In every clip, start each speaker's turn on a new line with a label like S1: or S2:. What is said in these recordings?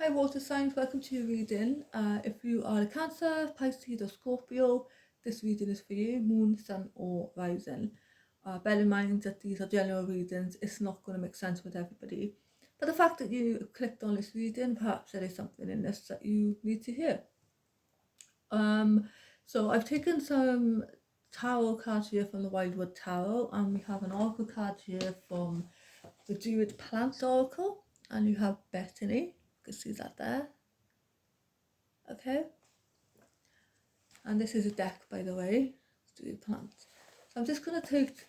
S1: Hi water signs, welcome to your reading. If you are a Cancer, Pisces or Scorpio, this reading is for you, moon, sun or rising. Bear in mind that these are general readings, it's not going to make sense with everybody. But the fact that you clicked on this reading, perhaps there is something in this that you need to hear. So I've taken some tarot cards here from the Wildwood Tarot, and we have an oracle card here from the Druid Plant Oracle, and you have Bethany. You can see that there. Okay, and this is a deck, by the way, Druid Plant. So I'm just going to take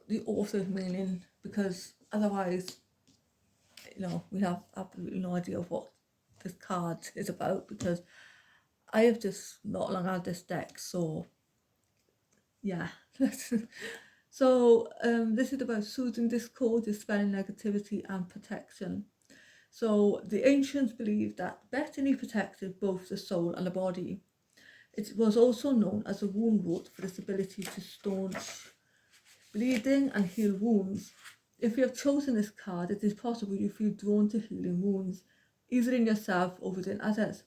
S1: the author's meaning, because otherwise, we have absolutely no idea of what this card is about, because I have just not long had this deck, so yeah. So this is about soothing discord, dispelling negativity and protection. So the ancients believed that Bethany protected both the soul and the body. It was also known as a wound root for its ability to staunch bleeding and heal wounds. If you have chosen this card, it is possible you feel drawn to healing wounds, either in yourself or within others.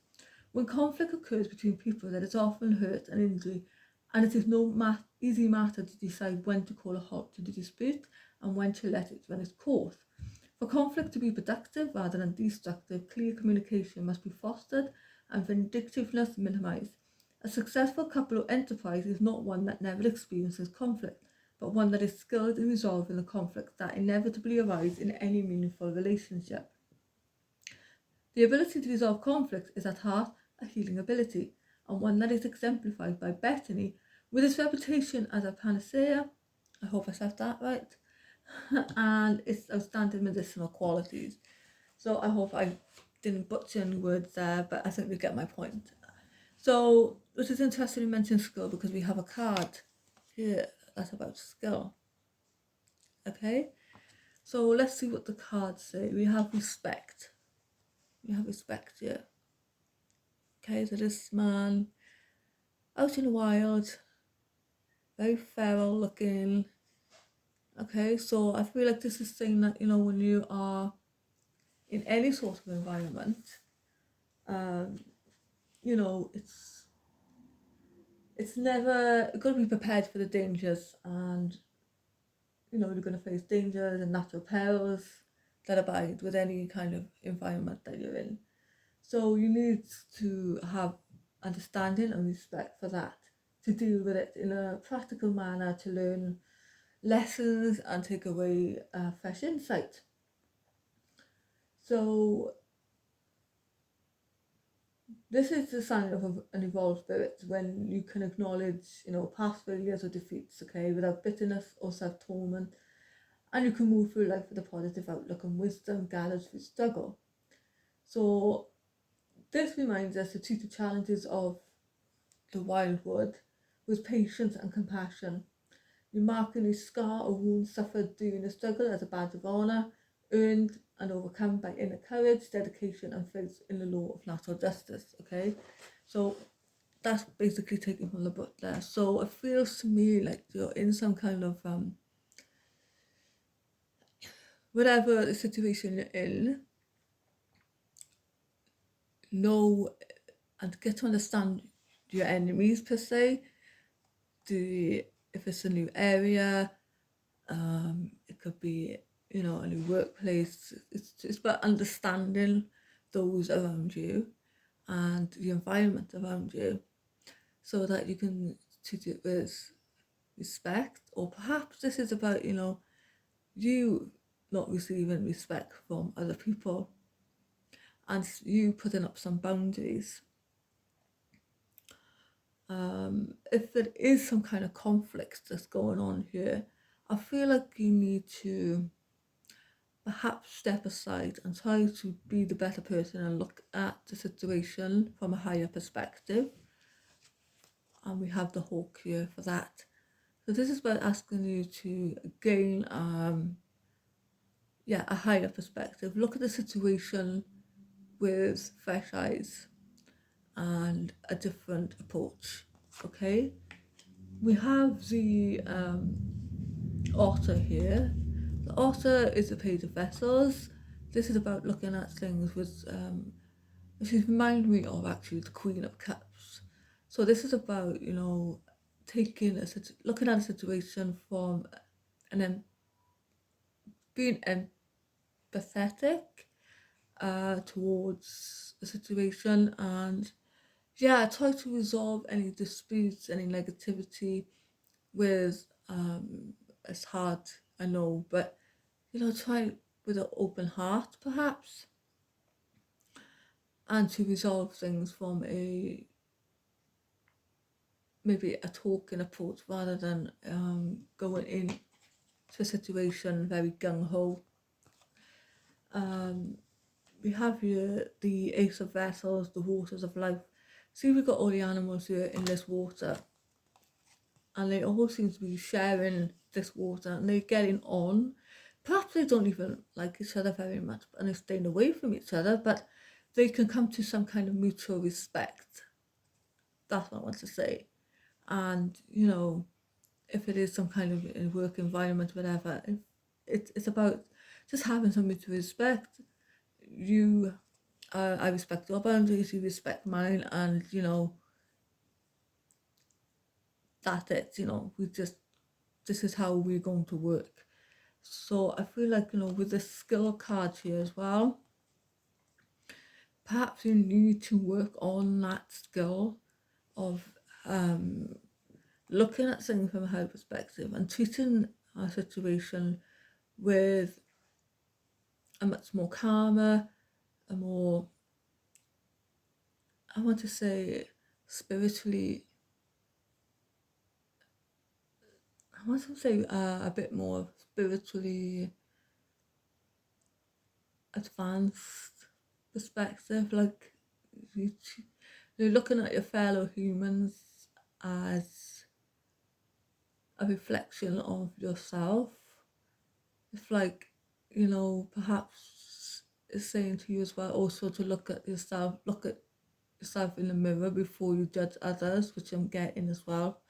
S1: When conflict occurs between people, there is often hurt and injury, and it is no easy matter to decide when to call a halt to the dispute and when to let it run its course. For conflict to be productive rather than destructive, clear communication must be fostered and vindictiveness minimized. A successful couple or enterprise is not one that never experiences conflict, but one that is skilled in resolving the conflicts that inevitably arise in any meaningful relationship. The ability to resolve conflicts is at heart a healing ability, and one that is exemplified by Bethany, with its reputation as a panacea, I hope I said that right, and its outstanding medicinal qualities. So I hope I didn't butcher any words there, but I think we get my point. So this is interesting, you mentioned skill, because we have a card here that's about skill. Okay, so let's see what the cards say. We have respect. We have respect here. Okay, so this man out in the wild, very feral looking. Okay, so I feel like this is saying that, when you are in any sort of environment, it's never, you've got to be prepared for the dangers, and you're going to face dangers and natural perils that abide with any kind of environment that you're in. So you need to have understanding and respect for that, to deal with it in a practical manner, to learn lessons and take away fresh insight. So this is the sign of an evolved spirit, when you can acknowledge, past failures or defeats, okay, without bitterness or self-torment, and you can move through life with a positive outlook and wisdom gathered through struggle. So this reminds us to treat the challenges of the wildwood with patience and compassion. You mark any scar or wound suffered during the struggle as a badge of honour, earned and overcome by inner courage, dedication and faith in the law of natural justice. Okay, so that's basically taken from the book there. So it feels to me like you're in some kind of whatever the situation you're in, know and get to understand your enemies per se. If it's a new area, it could be, a new workplace. It's about understanding those around you and the environment around you, so that you can treat it with respect. Or perhaps this is about, you not receiving respect from other people, and you putting up some boundaries. If there is some kind of conflict that's going on here, I feel like you need to perhaps step aside and try to be the better person and look at the situation from a higher perspective. And we have the hawk here for that. So this is about asking you to gain a higher perspective. Look at the situation with fresh eyes and a different approach. Okay, we have the otter here. The otter is a page of vessels. this is about looking at things with this reminds me of actually the Queen of Cups. So this is about, you know, looking at a situation from and then being empathetic towards the situation, and yeah, try to resolve any disputes, any negativity with it's hard, I know, but you know, try with an open heart perhaps, and to resolve things from a maybe a talking approach rather than going into a situation very gung-ho. We have here the Ace of Vessels, the Waters of Life. See, we've got all the animals here in this water, and they all seem to be sharing this water, and they're getting on. Perhaps they don't even like each other very much, and they're staying away from each other, but they can come to some kind of mutual respect. That's what I want to say. And, you know, if it is some kind of work environment, whatever, it's about just having some mutual respect. I respect your boundaries, you respect mine, and you know, that's it. You know, this is how we're going to work. So I feel like, you know, with the skill card here as well, perhaps you need to work on that skill of looking at things from a higher perspective and treating a situation with a much more calmer, a more, I want to say, spiritually, I want to say a bit more spiritually advanced perspective. Like you're looking at your fellow humans as a reflection of yourself. It's like, you know, perhaps it's saying to you as well also to look at yourself in the mirror before you judge others, which I'm getting as well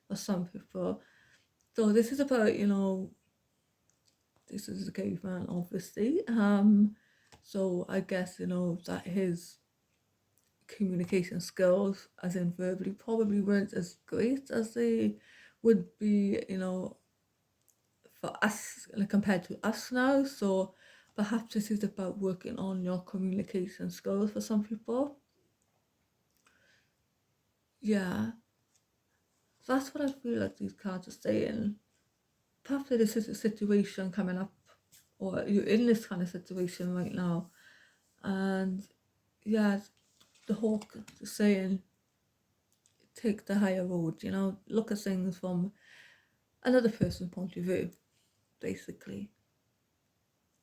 S1: for some people. So this is about, you know, this is a caveman obviously. So I guess, you know, that his communication skills, as in verbally, probably weren't as great as they would be, you know, for us, like, compared to us now. So perhaps this is about working on your communication skills for some people. Yeah, that's what I feel like these cards are saying. Perhaps this is a situation coming up, or you're in this kind of situation right now, and yeah, the hawk is saying take the higher road, you know, look at things from another person's point of view, basically.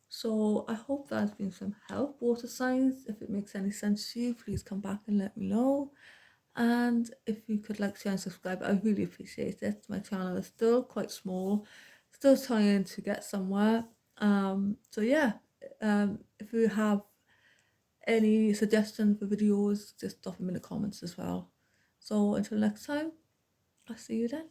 S1: So I hope that's been some help, water signs. If it makes any sense to you, please come back and let me know. And if you could like, share and subscribe, I really appreciate it. My channel is still quite small, still trying to get somewhere. So yeah, if you have any suggestions for videos, just drop them in the comments as well. So until next time, I'll see you then.